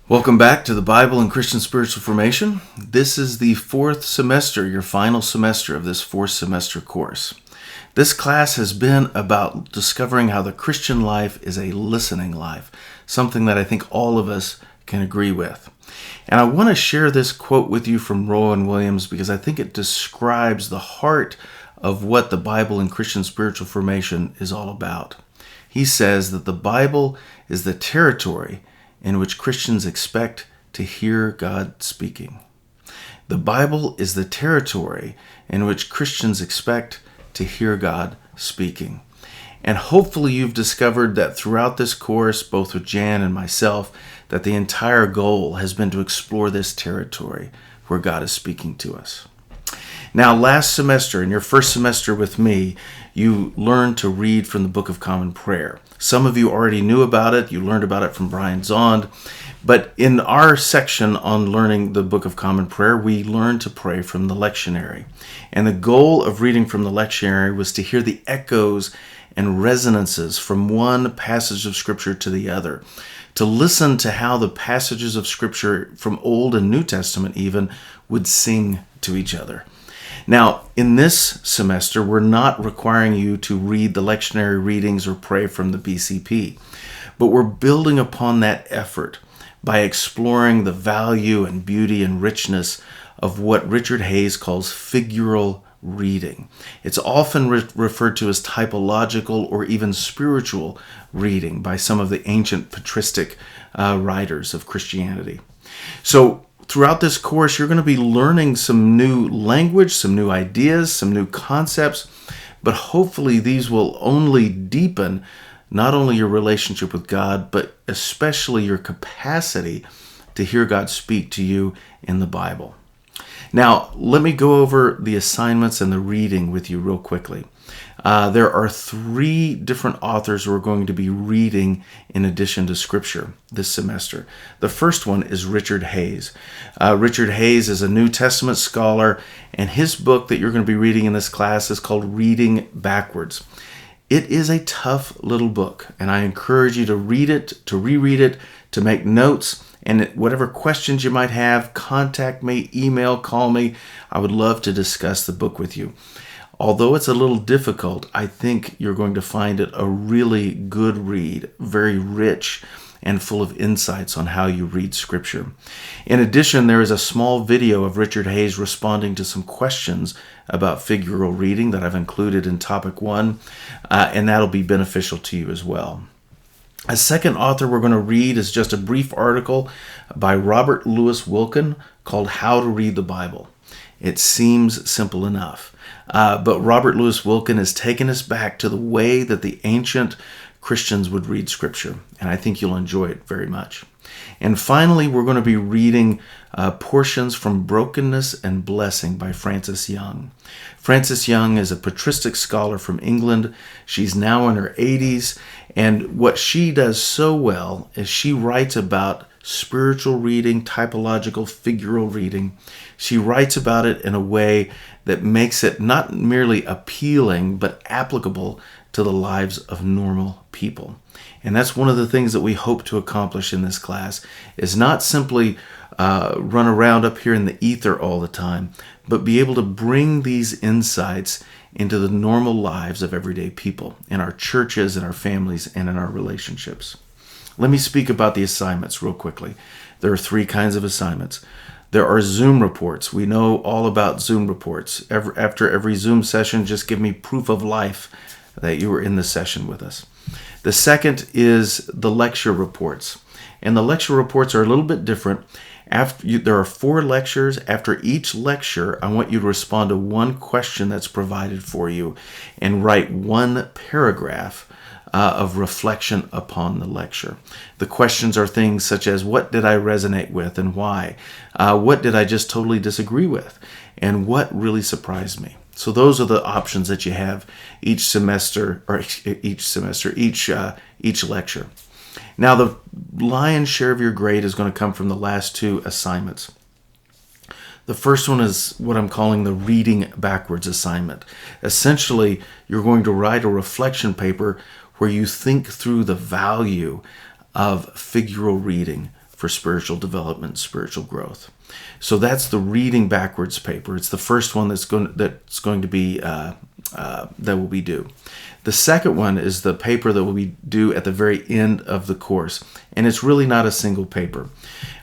Welcome back to the Bible and Christian Spiritual Formation. This is the fourth semester, your final semester of this fourth semester course. This class has been about discovering how the Christian life is a listening life, something that I think all of us can agree with. And I want to share this quote with you from Rowan Williams because I think it describes the heart of what the Bible and Christian Spiritual Formation is all about. He says that the Bible is the territory in which Christians expect to hear God speaking. The Bible is the territory in which Christians expect to hear God speaking. And hopefully you've discovered that throughout this course, both with Jan and myself, that the entire goal has been to explore this territory where God is speaking to us. Now, last semester, in your first semester with me, you learned to read from the Book of Common Prayer. Some of you already knew about it. You learned about it from Brian Zond. But in our section on learning the Book of Common Prayer, we learned to pray from the lectionary. And the goal of reading from the lectionary was to hear the echoes and resonances from one passage of Scripture to the other, to listen to how the passages of Scripture from Old and New Testament even would sing to each other. Now, in this semester, we're not requiring you to read the lectionary readings or pray from the BCP, but we're building upon that effort by exploring the value and beauty and richness of what Richard Hayes calls figural reading. It's often referred to as typological or even spiritual reading by some of the ancient patristic writers of Christianity. So, throughout this course, you're going to be learning some new language, some new ideas, some new concepts, but hopefully these will only deepen not only your relationship with God, but especially your capacity to hear God speak to you in the Bible. Now, let me go over the assignments and the reading with you real quickly. There are 3 different authors we're going to be reading in addition to Scripture this semester. The first one is Richard Hayes. Richard Hayes is a New Testament scholar, and his book that you're going to be reading in this class is called Reading Backwards. It is a tough little book, and I encourage you to read it, to reread it, to make notes, and whatever questions you might have, contact me, email, call me. I would love to discuss the book with you. Although it's a little difficult, I think you're going to find it a really good read, very rich and full of insights on how you read Scripture. In addition, there is a small video of Richard Hayes responding to some questions about figural reading that I've included in Topic 1, and that'll be beneficial to you as well. A second author we're going to read is just a brief article by Robert Louis Wilken called How to Read the Bible. It seems simple enough. But Robert Louis Wilken has taken us back to the way that the ancient Christians would read Scripture, and I think you'll enjoy it very much. And finally, we're going to be reading portions from Brokenness and Blessing by Frances Young. Frances Young is a patristic scholar from England. She's now in her 80s, and what she does so well is she writes about spiritual reading, typological, figural reading. She writes about it in a way that makes it not merely appealing, but applicable to the lives of normal people. And that's one of the things that we hope to accomplish in this class, is not simply run around up here in the ether all the time, but be able to bring these insights into the normal lives of everyday people, in our churches, in our families, and in our relationships. Let me speak about the assignments real quickly. There are 3 kinds of assignments. There are Zoom reports. We know all about Zoom reports. After every Zoom session, just give me proof of life that you were in the session with us. The second is the lecture reports. And the lecture reports are a little bit different. There are 4 lectures. After each lecture, I want you to respond to one question that's provided for you and write 1 paragraph of reflection upon the lecture. The questions are things such as, what did I resonate with and why? What did I just totally disagree with? And what really surprised me? So those are the options that you have each lecture. Now, the lion's share of your grade is going to come from the last 2 assignments. The first one is what I'm calling the Reading Backwards assignment. Essentially, you're going to write a reflection paper where you think through the value of figural reading for spiritual development, spiritual growth. So that's the reading backwards paper. It's the first one that's going to be that will be due. The second one is the paper that will be due at the very end of the course, and it's really not a single paper.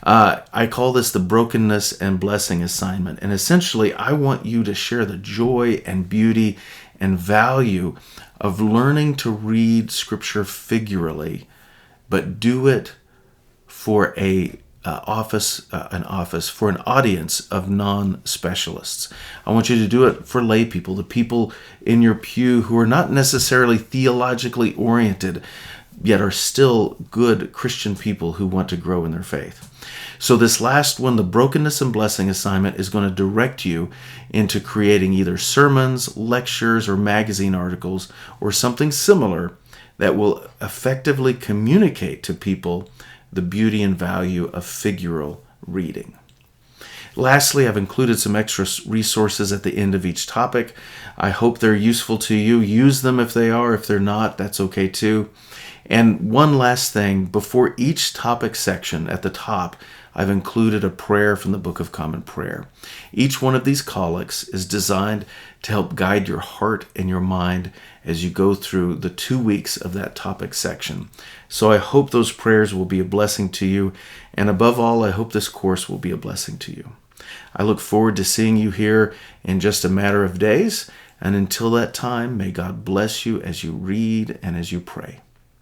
I call this the brokenness and blessing assignment, and essentially I want you to share the joy and beauty and value of learning to read Scripture figuratively, but do it for an audience of non-specialists. I want you to do it for lay people, the people in your pew who are not necessarily theologically oriented, yet are still good Christian people who want to grow in their faith. So this last one, the brokenness and blessing assignment, is going to direct you into creating either sermons, lectures, or magazine articles, or something similar that will effectively communicate to people the beauty and value of figural reading. Lastly, I've included some extra resources at the end of each topic. I hope they're useful to you. Use them if they are. If they're not, that's okay too. And one last thing, before each topic section at the top, I've included a prayer from the Book of Common Prayer. Each one of these collects is designed to help guide your heart and your mind as you go through the 2 weeks of that topic section. So I hope those prayers will be a blessing to you, and above all, I hope this course will be a blessing to you. I look forward to seeing you here in just a matter of days, and until that time, may God bless you as you read and as you pray.